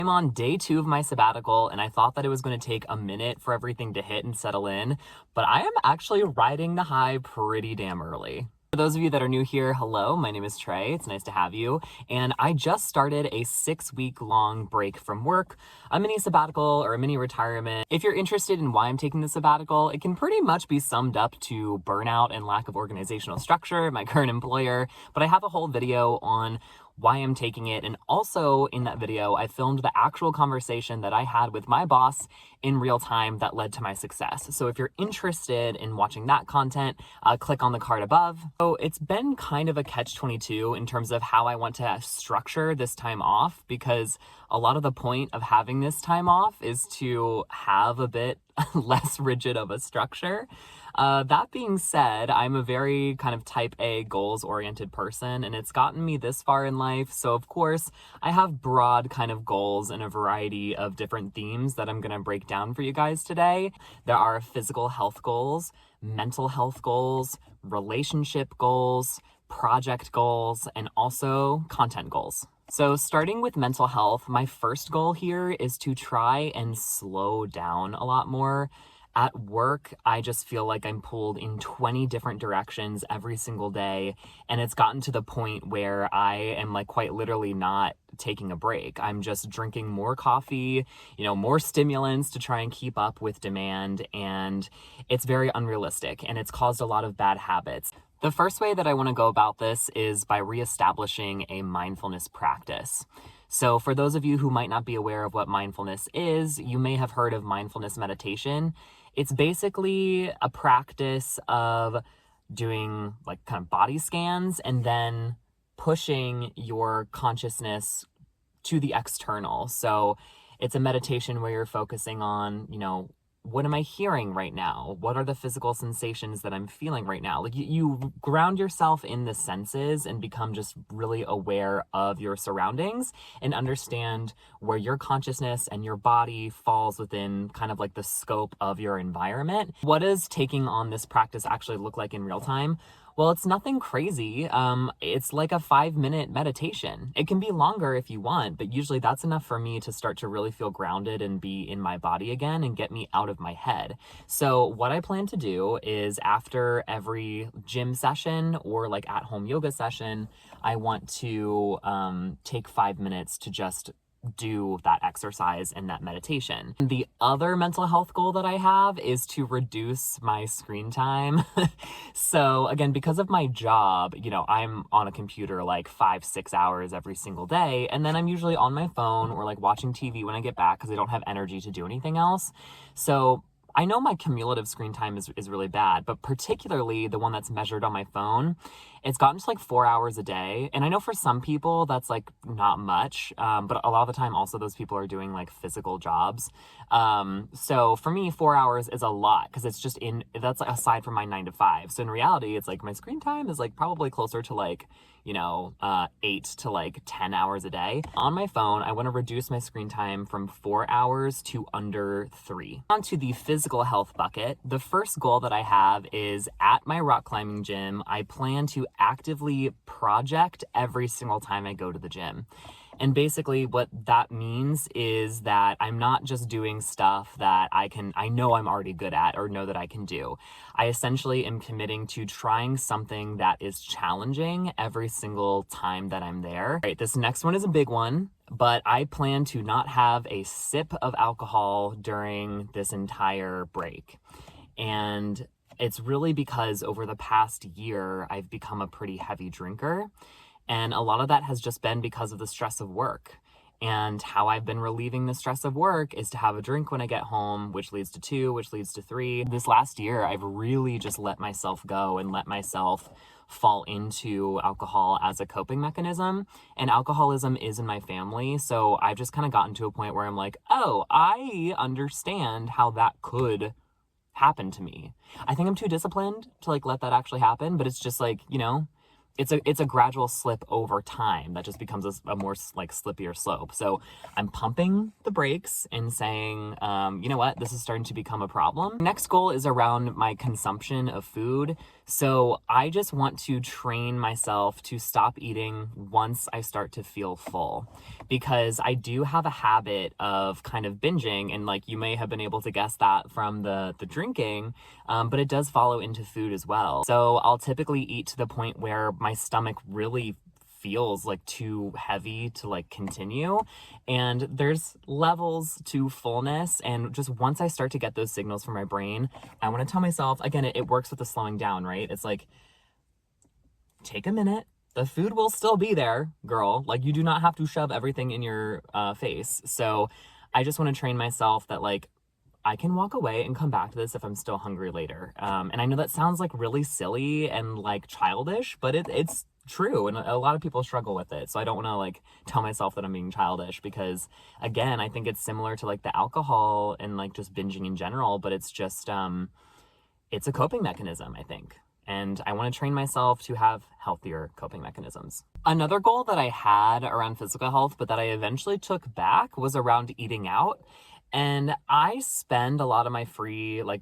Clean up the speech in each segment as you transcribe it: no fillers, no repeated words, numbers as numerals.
I'm on day 2 of my sabbatical, and I thought that it was going to take a minute for everything to hit and settle in, but I am actually riding the high pretty damn early. For those of you that are new here, hello, my name is Trey. It's nice to have you. And I just started a 6-week-long break from work, a mini sabbatical or a mini retirement. If you're interested in why I'm taking the sabbatical, it can pretty much be summed up to burnout and lack of organizational structure at my current employer. But I have a whole video on why I'm taking it. And also in that video, I filmed the actual conversation that I had with my boss in real time that led to my success. So if you're interested in watching that content, click on the card above. So it's been kind of a catch-22 in terms of how I want to structure this time off, because a lot of the point of having this time off is to have a bit less rigid of a structure. That being said, I'm a very kind of type A goals-oriented person, and it's gotten me this far in life. So of course, I have broad kind of goals and a variety of different themes that I'm going to break down for you guys today. There are physical health goals, mental health goals, relationship goals, project goals, and also content goals. So starting with mental health, my first goal here is to try and slow down a lot more. At work, I just feel like I'm pulled in 20 different directions every single day, and it's gotten to the point where I am like quite literally not taking a break. I'm just drinking more coffee, more stimulants to try and keep up with demand, and it's very unrealistic, and it's caused a lot of bad habits. The first way that I want to go about this is by reestablishing a mindfulness practice. So for those of you who might not be aware of what mindfulness is, you may have heard of mindfulness meditation. It's basically a practice of doing like kind of body scans and then pushing your consciousness to the external. So it's a meditation where you're focusing on, what am I hearing right now? What are the physical sensations that I'm feeling right now? Like you ground yourself in the senses and become just really aware of your surroundings and understand where your consciousness and your body falls within kind of like the scope of your environment. What does taking on this practice actually look like in real time? Well, it's nothing crazy. It's like a 5-minute meditation. It can be longer if you want, but usually that's enough for me to start to really feel grounded and be in my body again and get me out of my head. So what I plan to do is after every gym session or like at-home yoga session, I want to take 5 minutes to just do that exercise and that meditation. The other mental health goal that I have is to reduce my screen time. So again, because of my job, I'm on a computer like 5-6 hours every single day. And then I'm usually on my phone or like watching TV when I get back because I don't have energy to do anything else. So I know my cumulative screen time is really bad, but particularly the one that's measured on my phone, it's gotten to like 4 hours a day. And I know for some people that's like not much, but a lot of the time also those people are doing like physical jobs. So for me, 4 hours is a lot because it's just that's like aside from my 9 to 5. So in reality, it's like my screen time is like probably closer to like, 8 to like 10 hours a day. On my phone, I want to reduce my screen time from 4 hours to under 3. On to the physical health bucket. The first goal that I have is at my rock climbing gym, I plan to actively project every single time I go to the gym. And basically what that means is that I'm not just doing stuff that I know I'm already good at or know that I can do. I essentially am committing to trying something that is challenging every single time that I'm there. All right, this next one is a big one, but I plan to not have a sip of alcohol during this entire break. And it's really because over the past year, I've become a pretty heavy drinker. And a lot of that has just been because of the stress of work. And how I've been relieving the stress of work is to have a drink when I get home, which leads to 2, which leads to 3. This last year, I've really just let myself go and let myself fall into alcohol as a coping mechanism. And alcoholism is in my family. So I've just kind of gotten to a point where I'm like, oh, I understand how that could happen to me. I think I'm too disciplined to like let that actually happen, but it's just like, it's a gradual slip over time that just becomes a more like slippier slope. So I'm pumping the brakes and saying, you know what, this is starting to become a problem. Next goal is around my consumption of food. So I just want to train myself to stop eating once I start to feel full, because I do have a habit of kind of binging, and like you may have been able to guess that from the drinking, but it does follow into food as well. So I'll typically eat to the point where my stomach really feels like too heavy to like continue, and there's levels to fullness, and just once I start to get those signals from my brain, I want to tell myself, again, it works with the slowing down, right? It's like, take a minute, the food will still be there, girl. Like, you do not have to shove everything in your face. So I just want to train myself that like I can walk away and come back to this if I'm still hungry later. And I know that sounds like really silly and like childish, but it's true, and a lot of people struggle with it. So I don't want to like tell myself that I'm being childish, because again, I think it's similar to like the alcohol and like just binging in general, but it's just it's a coping mechanism, I think. And I want to train myself to have healthier coping mechanisms. Another goal that I had around physical health, but that I eventually took back, was around eating out. And I spend a lot of my free, like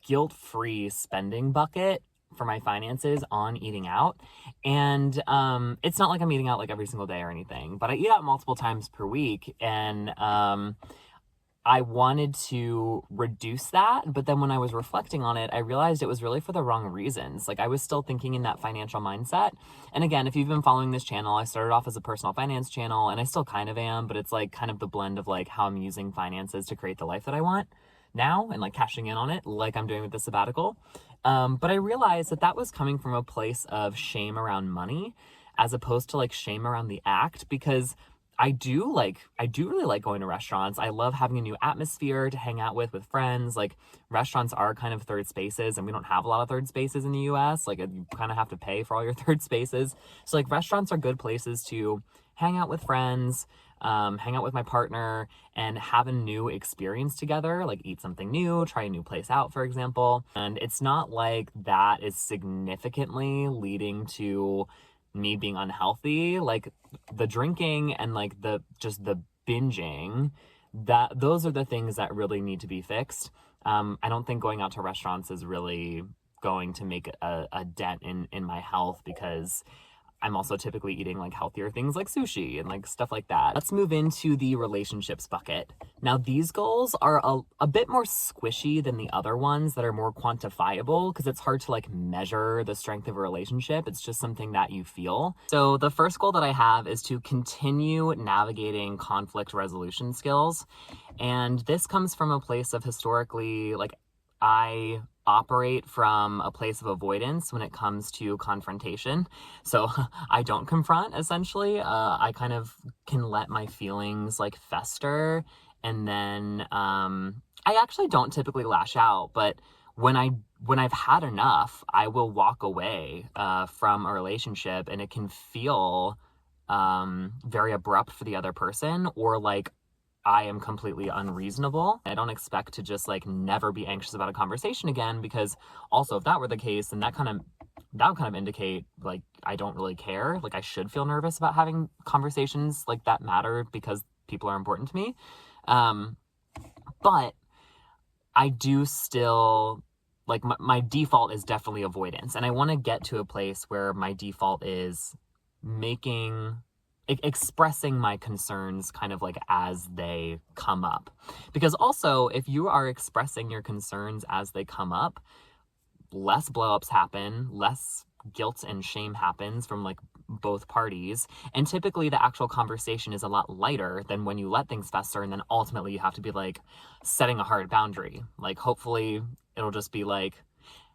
guilt-free spending bucket for my finances on eating out. And it's not like I'm eating out like every single day or anything, but I eat out multiple times per week. And I wanted to reduce that, but then when I was reflecting on it, I realized it was really for the wrong reasons. Like, I was still thinking in that financial mindset. And again, if you've been following this channel, I started off as a personal finance channel, and I still kind of am, but it's like kind of the blend of like how I'm using finances to create the life that I want now, and like cashing in on it like I'm doing with the sabbatical. But I realized that that was coming from a place of shame around money, as opposed to like shame around the act, because I do really like going to restaurants. I love having a new atmosphere to hang out with friends. Like, restaurants are kind of third spaces, and we don't have a lot of third spaces in the US. Like, you kind of have to pay for all your third spaces. So like, restaurants are good places to hang out with friends, hang out with my partner, and have a new experience together, like eat something new, try a new place out, for example. And it's not like that is significantly leading to me being unhealthy. Like, the drinking and like the binging, that those are the things that really need to be fixed. I don't think going out to restaurants is really going to make a dent in my health, because I'm also typically eating like healthier things like sushi and like stuff like that. Let's move into the relationships bucket. Now, these goals are a bit more squishy than the other ones that are more quantifiable, because it's hard to like measure the strength of a relationship. It's just something that you feel. So the first goal that I have is to continue navigating conflict resolution skills. And this comes from a place of, historically, like, I operate from a place of avoidance when it comes to confrontation. So I don't confront, essentially. I kind of can let my feelings like fester, and then I actually don't typically lash out, but when I've had enough, I will walk away from a relationship, and it can feel very abrupt for the other person, or like I am completely unreasonable. I don't expect to just like never be anxious about a conversation again, because also, if that were the case, then that would kind of indicate like I don't really care. Like, I should feel nervous about having conversations like that matter, because people are important to me. But I do still, like, my default is definitely avoidance. And I want to get to a place where my default is expressing my concerns kind of like as they come up. Because also, if you are expressing your concerns as they come up, less blowups happen, less guilt and shame happens from like both parties. And typically the actual conversation is a lot lighter than when you let things fester, and then ultimately you have to be like setting a hard boundary. Like, hopefully it'll just be like,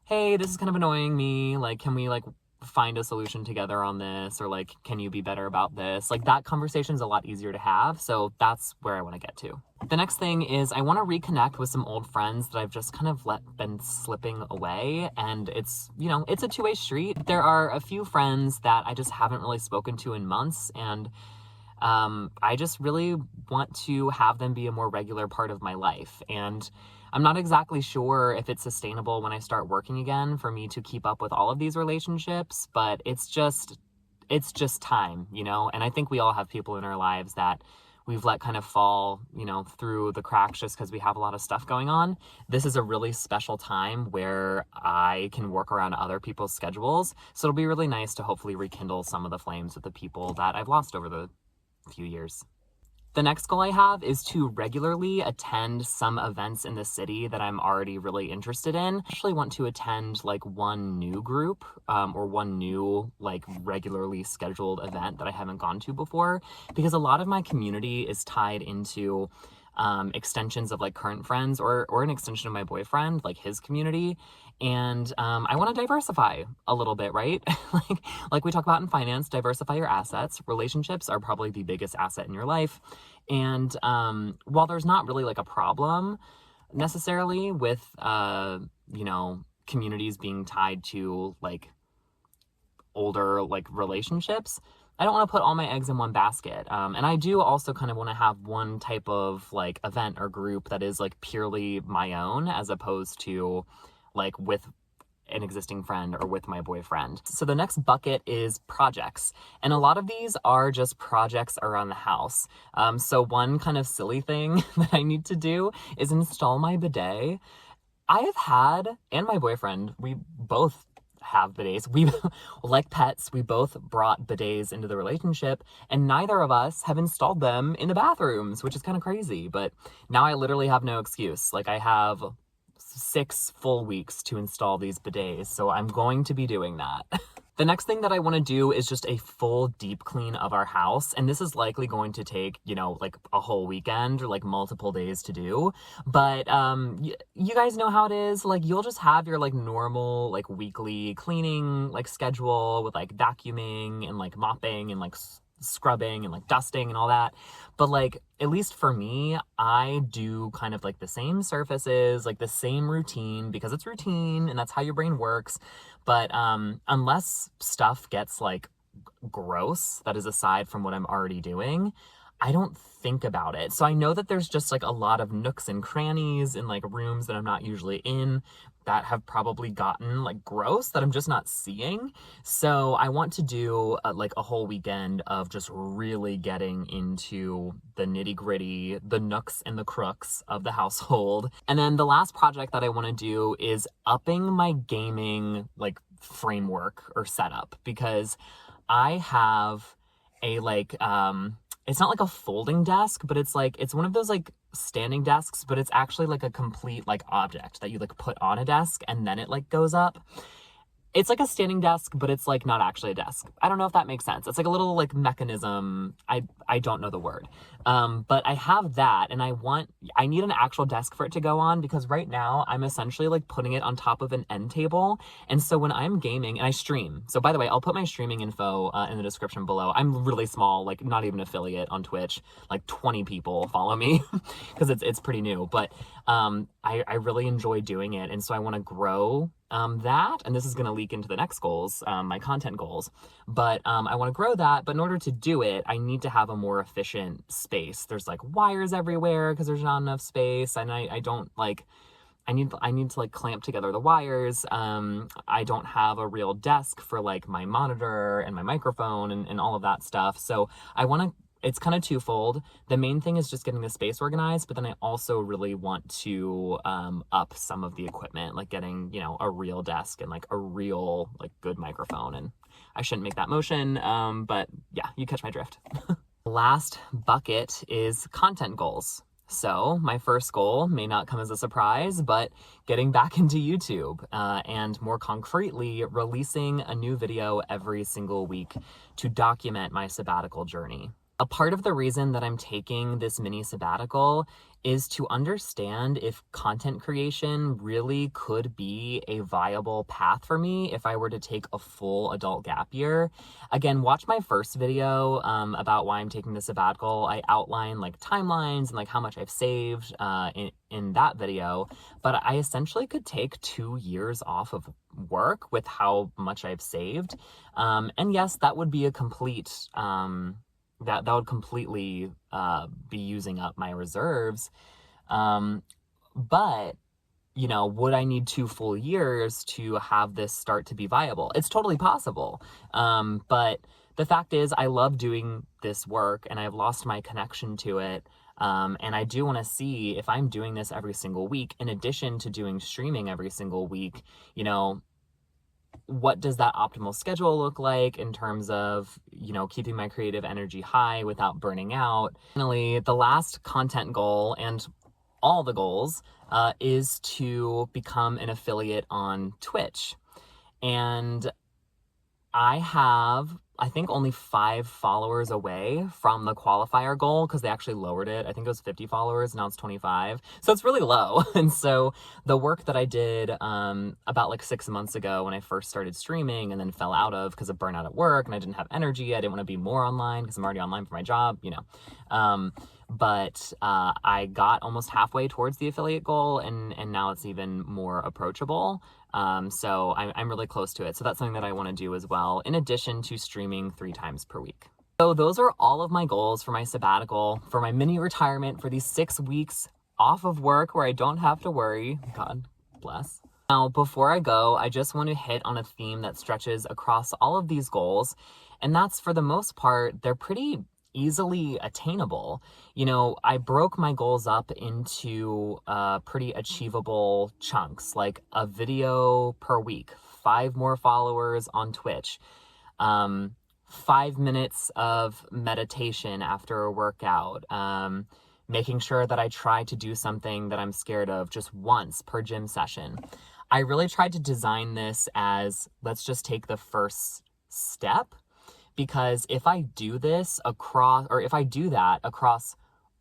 hey, this is kind of annoying me. Like, can we like find a solution together on this? Or like, can you be better about this? Like, that conversation is a lot easier to have. So that's where I want to get to. The next thing is I want to reconnect with some old friends that I've just kind of been slipping away. And it's, you know, it's a two-way street. There are a few friends that I just haven't really spoken to in months, and I just really want to have them be a more regular part of my life. And I'm not exactly sure if it's sustainable when I start working again for me to keep up with all of these relationships, but it's just time, you know? And I think we all have people in our lives that we've let kind of fall, you know, through the cracks just because we have a lot of stuff going on. This is a really special time where I can work around other people's schedules. So it'll be really nice to hopefully rekindle some of the flames with the people that I've lost over the few years. The next goal I have is to regularly attend some events in the city that I'm already really interested in. I actually want to attend like one new group or one new like regularly scheduled event that I haven't gone to before, because a lot of my community is tied into extensions of like current friends or an extension of my boyfriend, like his community. And I want to diversify a little bit, right? like we talk about in finance, diversify your assets. Relationships are probably the biggest asset in your life. And while there's not really like a problem necessarily with, you know, communities being tied to like older like relationships, I don't want to put all my eggs in one basket. And I do also kind of want to have one type of like event or group that is like purely my own, as opposed to like with an existing friend or with my boyfriend. So the next bucket is projects. And a lot of these are just projects around the house. So one kind of silly thing that I need to do is install my bidet. I have had, and my boyfriend, we both have bidets. We, like pets, we both brought bidets into the relationship, and neither of us have installed them in the bathrooms, which is kind of crazy. But now I literally have no excuse. Like, I have 6 full weeks to install these bidets, so I'm going to be doing that. The next thing that I want to do is just a full deep clean of our house. And this is likely going to take, you know, like a whole weekend or like multiple days to do. But you guys know how it is. Like, you'll just have your like normal like weekly cleaning like schedule with like vacuuming and like mopping and like scrubbing and like dusting and all that. But like, at least for me, I do kind of like the same surfaces, like the same routine, because it's routine and that's how your brain works. But unless stuff gets like gross, that is aside from what I'm already doing, I don't think about it. So I know that there's just like a lot of nooks and crannies in like rooms that I'm not usually in that have probably gotten like gross that I'm just not seeing. So I want to do like a whole weekend of just really getting into the nitty gritty, the nooks and the crooks of the household. And then the last project that I want to do is upping my gaming like framework or setup, because I have a like, it's not like a folding desk, but it's like, it's one of those like standing desks, but it's actually like a complete like object that you like put on a desk and then it like goes up. It's like a standing desk, but it's like not actually a desk. I don't know if that makes sense. It's like a little like mechanism. I don't know the word. But I have that, and I need an actual desk for it to go on, because right now I'm essentially like putting it on top of an end table. And so when I'm gaming, and I stream, so by the way, I'll put my streaming info in the description below. I'm really small, like not even affiliate on Twitch. Like 20 people follow me because it's pretty new, but I really enjoy doing it. And so I want to grow that, and this is going to leak into the next goals, my content goals, but I want to grow that. But in order to do it, I need to have a more efficient space. There's like wires everywhere because there's not enough space, and I don't like, I need to like clamp together the wires. I don't have a real desk for like my monitor and my microphone and all of that stuff. So I want to, it's kind of twofold. The main thing is just getting the space organized, but then I also really want to up some of the equipment, like getting, you know, a real desk and like a real like good microphone. And I shouldn't make that motion, but yeah, you catch my drift. Last bucket is content goals. So my first goal may not come as a surprise, but getting back into YouTube, and more concretely, releasing a new video every single week to document my sabbatical journey. A part of the reason that I'm taking this mini sabbatical is to understand if content creation really could be a viable path for me if I were to take a full adult gap year. Again, watch my first video about why I'm taking the sabbatical. I outline like timelines and like how much I've saved in that video, but I essentially could take 2 years off of work with how much I've saved. And yes, that would be a complete... that would completely be using up my reserves. But you know, would I need 2 full years to have this start to be viable? It's totally possible. But the fact is, I love doing this work and I've lost my connection to it. And I do want to see if I'm doing this every single week, in addition to doing streaming every single week, you know, what does that optimal schedule look like in terms of, you know, keeping my creative energy high without burning out? Finally, the last content goal, and all the goals, is to become an affiliate on Twitch. And I have, I think, only 5 followers away from the qualifier goal, because they actually lowered it. I think it was 50 followers, now it's 25. So it's really low. And so the work that I did about like 6 months ago when I first started streaming and then fell out of because of burnout at work and I didn't have energy, I didn't want to be more online because I'm already online for my job, you know. But I got almost halfway towards the affiliate goal, and now it's even more approachable. So I'm really close to it. So that's something that I want to do as well, in addition to streaming 3 times per week. So those are all of my goals for my sabbatical, for my mini retirement, for these 6 weeks off of work where I don't have to worry. God bless. Now, before I go, I just want to hit on a theme that stretches across all of these goals. And that's, for the most part, they're pretty easily attainable. You know, I broke my goals up into pretty achievable chunks, like a video per week, 5 more followers on Twitch, 5 minutes of meditation after a workout, making sure that I try to do something that I'm scared of just once per gym session. I really tried to design this as, let's just take the first step. Because if I do this across, or if I do that across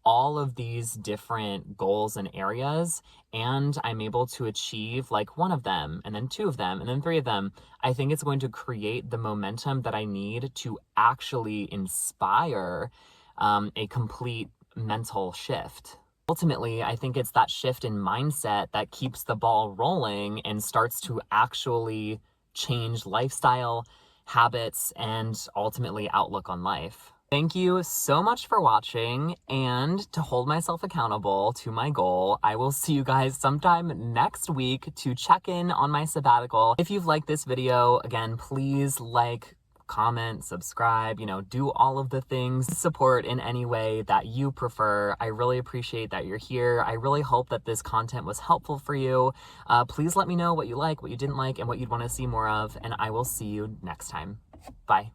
all of these different goals and areas, and I'm able to achieve like 1 of them, and then 2 of them, and then 3 of them, I think it's going to create the momentum that I need to actually inspire a complete mental shift. Ultimately, I think it's that shift in mindset that keeps the ball rolling and starts to actually change lifestyle, habits, and ultimately outlook on life. Thank you so much for watching, and to hold myself accountable to my goal, I will see you guys sometime next week to check in on my sabbatical. If you've liked this video, again, please like, comment, subscribe, you know, do all of the things, support in any way that you prefer. I really appreciate that you're here. I really hope that this content was helpful for you. Please let me know what you like, what you didn't like, and what you'd want to see more of, and I will see you next time. Bye.